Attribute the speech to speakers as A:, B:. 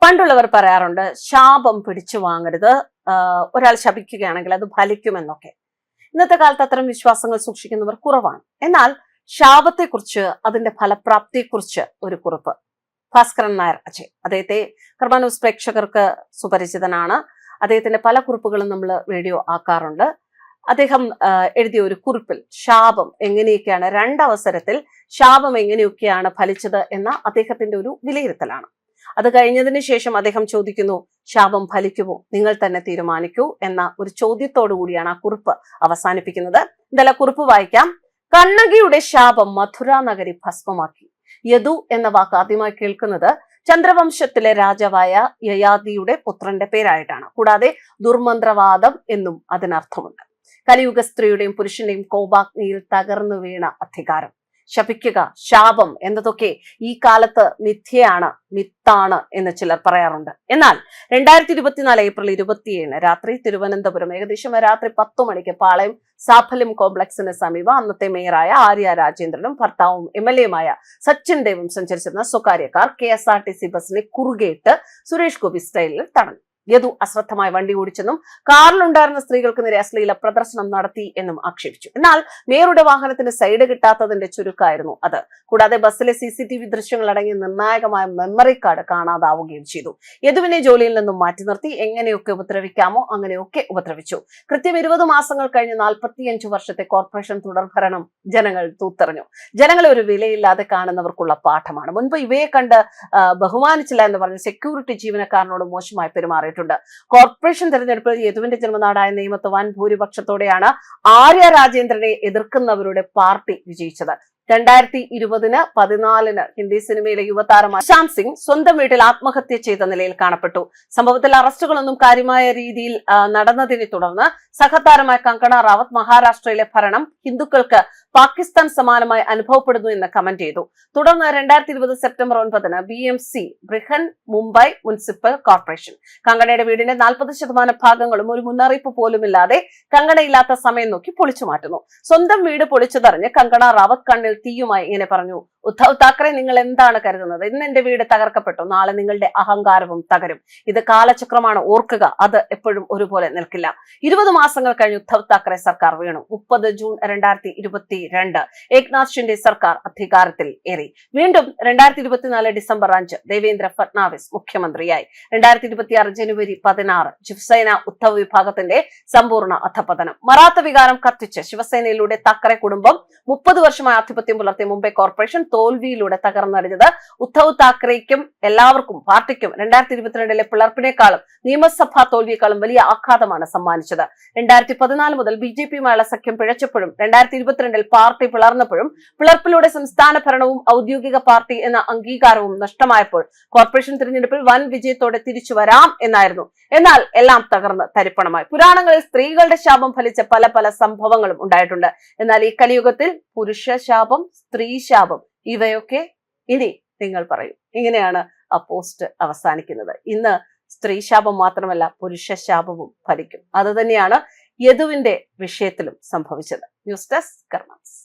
A: പണ്ടുള്ളവർ പറയാറുണ്ട് ശാപം പിടിച്ചു വാങ്ങരുത്, ഒരാൾ ശപിക്കുകയാണെങ്കിൽ അത് ഫലിക്കുമെന്നൊക്കെ. ഇന്നത്തെ കാലത്ത് അത്തരം വിശ്വാസങ്ങൾ സൂക്ഷിക്കുന്നവർ കുറവാണ്. എന്നാൽ ശാപത്തെക്കുറിച്ച്, അതിന്റെ ഫലപ്രാപ്തിയെക്കുറിച്ച് ഒരു കുറിപ്പ്. ഭാസ്കരൻ നായർ അജയ്, അദ്ദേഹത്തെ കർമ്മ ന്യൂസ് പ്രേക്ഷകർക്ക് സുപരിചിതനാണ്. അദ്ദേഹത്തിന്റെ പല കുറിപ്പുകളും നമ്മൾ വീഡിയോ ആക്കാറുണ്ട്. അദ്ദേഹം എഴുതിയ ഒരു കുറിപ്പിൽ ശാപം എങ്ങനെയൊക്കെയാണ്, രണ്ടവസരത്തിൽ ശാപം എങ്ങനെയൊക്കെയാണ് ഫലിച്ചത് എന്ന അദ്ദേഹത്തിന്റെ ഒരു വിലയിരുത്തലാണ്. അത് കഴിഞ്ഞതിന് ശേഷം അദ്ദേഹം ചോദിക്കുന്നു, ശാപം ഫലിക്കുമോ, നിങ്ങൾ തന്നെ തീരുമാനിക്കൂ എന്ന ഒരു ചോദ്യത്തോടു കൂടിയാണ് ആ കുറിപ്പ് അവസാനിപ്പിക്കുന്നത്. എന്തായാലും കുറിപ്പ് വായിക്കാം. കണ്ണകിയുടെ ശാപം മഥുര നഗരി ഭസ്മമാക്കി. യദു എന്ന വാക്ക് ആദ്യമായി കേൾക്കുന്നത് ചന്ദ്രവംശത്തിലെ രാജാവായ യയാതിയുടെ പുത്രന്റെ പേരായിട്ടാണ്. കൂടാതെ ദുർമന്ത്രവാദം എന്നും അതിനർത്ഥമുണ്ട്. കലിയുഗ സ്ത്രീയുടെയും പുരുഷന്റെയും കോപാഗ്നിയിൽ തകർന്നു വീണ അധികാരം. ശപിക്കുക, ശാപം എന്നതൊക്കെ ഈ കാലത്ത് മിഥ്യയാണ്, മിത്താണ് എന്ന് ചിലർ പറയാറുണ്ട്. എന്നാൽ 2024 ഏപ്രിൽ 27 രാത്രി തിരുവനന്തപുരം ഏകദേശം രാത്രി 10 മണിക്ക് പാളയം സാഫല്യം കോംപ്ലക്സിന് സമീപം അന്നത്തെ മേയറായ ആര്യ രാജേന്ദ്രനും ഭർത്താവും MLA-യുമായ സച്ചിൻ ദേവും സഞ്ചരിച്ചിരുന്ന സ്വകാര്യ കാർ KSRTC ബസിനെ കുറുകെയിട്ട് സുരേഷ് ഗോപി സ്റ്റൈലിൽ തടഞ്ഞു. യദു അശ്രദ്ധമായി വണ്ടി ഓടിച്ചെന്നും കാറിലുണ്ടായിരുന്ന സ്ത്രീകൾക്ക് നേരെ അശ്ലീല പ്രദർശനം നടത്തി എന്നും ആക്ഷേപിച്ചു. എന്നാൽ മേയറുടെ വാഹനത്തിന് സൈഡ് കിട്ടാത്തതിന്റെ ചുരുക്കമായിരുന്നു അത്. കൂടാതെ ബസ്സിലെ CCTV ദൃശ്യങ്ങൾ അടങ്ങിയ നിർണായകമായ മെമ്മറി കാർഡ് കാണാതാവുകയും ചെയ്തു. യദുവിനെ ജോലിയിൽ നിന്നും മാറ്റി നിർത്തി എങ്ങനെയൊക്കെ ഉപദ്രവിക്കാമോ അങ്ങനെയൊക്കെ ഉപദ്രവിച്ചു. കൃത്യം 20 മാസങ്ങൾ കഴിഞ്ഞ് 45 വർഷത്തെ കോർപ്പറേഷൻ തുടർഭരണം ജനങ്ങൾ തൂത്തെറിഞ്ഞു. ജനങ്ങളെ ഒരു വിലയില്ലാതെ കാണുന്നവർക്കുള്ള പാഠമാണ്. മുൻപ് ഇവയെ കണ്ട് ബഹുമാനിച്ചില്ല എന്ന് പറഞ്ഞ് സെക്യൂരിറ്റി ജീവനക്കാരനോട് മോശമായി പെരുമാറിയിട്ടുണ്ട്. കോർപ്പറേഷൻ തെരഞ്ഞെടുപ്പിൽ യദുവിന്റെ ജന്മനാടായ നേമത്ത് വൻ ഭൂരിപക്ഷത്തോടെയാണ് ആര്യ രാജേന്ദ്രനെ എതിർക്കുന്നവരുടെ പാർട്ടി വിജയിച്ചത്. 2020 14 ഹിന്ദി സിനിമയിലെ യുവതാരമായ സുശാന്ത് സിംഗ് സ്വന്തം വീട്ടിൽ ആത്മഹത്യ ചെയ്ത നിലയിൽ കാണപ്പെട്ടു. സംഭവത്തിൽ അറസ്റ്റുകളൊന്നും കാര്യമായ രീതിയിൽ നടന്നതിനെ തുടർന്ന് സഹതാരമായ കങ്കണ റാവത്ത് മഹാരാഷ്ട്രയിലെ ഭരണം ഹിന്ദുക്കൾക്ക് പാകിസ്ഥാൻ സമാനമായി അനുഭവപ്പെടുന്നു എന്ന് കമന്റ് ചെയ്തു. തുടർന്ന് 2020 September 9 BMC Brihan Mumbai municipal corporation കങ്കണയുടെ വീടിന്റെ 40% ഭാഗങ്ങളും ഒരു മുന്നറിയിപ്പ് പോലുമില്ലാതെ കങ്കണയില്ലാത്ത സമയം നോക്കി പൊളിച്ചു മാറ്റുന്നു. സ്വന്തം വീട് പൊളിച്ചതറിഞ്ഞ് കങ്കണ റാവത്ത് കണ്ണിൽ തീയുമായി ഇങ്ങനെ പറഞ്ഞു, ഉദ്ധവ് താക്കറെ, നിങ്ങൾ എന്താണ് കരുതുന്നത്? ഇന്ന് എന്റെ വീട് തകർക്കപ്പെട്ടു, നാളെ നിങ്ങളുടെ അഹങ്കാരവും തകരും. ഇത് കാലചക്രമാണ്, ഓർക്കുക, അത് എപ്പോഴും ഒരുപോലെ നിൽക്കില്ല. 20 മാസങ്ങൾ കഴിഞ്ഞ് ഉദ്ധവ് താക്കറെ സർക്കാർ വീണു. 30 ജൂൺ 2022 ഏക്നാഥ് ഷിൻഡെ സർക്കാർ അധികാരത്തിൽ ഏറി. വീണ്ടും 2024 ഡിസംബർ 5 ദേവേന്ദ്ര ഫട്നാവിസ് മുഖ്യമന്ത്രിയായി. 2026 ജനുവരി 16 ശിവസേന ഉദ്ധവ് വിഭാഗത്തിന്റെ സമ്പൂർണ്ണ അധപതനം. മറാത്ത വികാരം കത്തിച്ച് ശിവസേനയിലൂടെ താക്കറെ കുടുംബം 30 വർഷമായി ആധിപത്യം പുലർത്തിയ മുംബൈ കോർപ്പറേഷൻ തോൽവിയിലൂടെ തകർന്നടിഞ്ഞത് ഉദ്ധവ് താക്കറെയ്ക്കും എല്ലാവർക്കും പാർട്ടിക്കും 2022 പിളർപ്പിനേക്കാളും നിയമസഭാ തോൽവിയേക്കാളും വലിയ ആഘാതമാണ് സമ്മാനിച്ചത്. 2014 മുതൽ BJP-യുമായുള്ള സഖ്യം പിഴച്ചപ്പോഴും 2022 പാർട്ടി പിളർന്നപ്പോഴും പിളർപ്പിലൂടെ സംസ്ഥാന ഭരണവും ഔദ്യോഗിക പാർട്ടി എന്ന അംഗീകാരവും നഷ്ടമായപ്പോൾ കോർപ്പറേഷൻ തിരഞ്ഞെടുപ്പിൽ വൻ വിജയത്തോടെ തിരിച്ചു വരാം എന്നായിരുന്നു. എന്നാൽ എല്ലാം തകർന്ന് തരിപ്പണമായി. പുരാണങ്ങളിൽ സ്ത്രീകളുടെ ശാപം ഫലിച്ച പല പല സംഭവങ്ങളും ഉണ്ടായിട്ടുണ്ട്. എന്നാൽ ഈ കലിയുഗത്തിൽ പുരുഷ ശാപം, സ്ത്രീ ശാപം, ഇവയൊക്കെ ഇനി നിങ്ങൾ പറയും. ഇങ്ങനെയാണ് ആ പോസ്റ്റ് അവസാനിക്കുന്നത്. ഇന്ന് സ്ത്രീ ശാപം മാത്രമല്ല, പുരുഷ ശാപവും ഫലിക്കും. അത് തന്നെയാണ് യദുവിന്റെ വിഷയത്തിലും സംഭവിച്ചത്. ന്യൂസ് ഡെസ്ക് കർമ്മ ന്യൂസ്.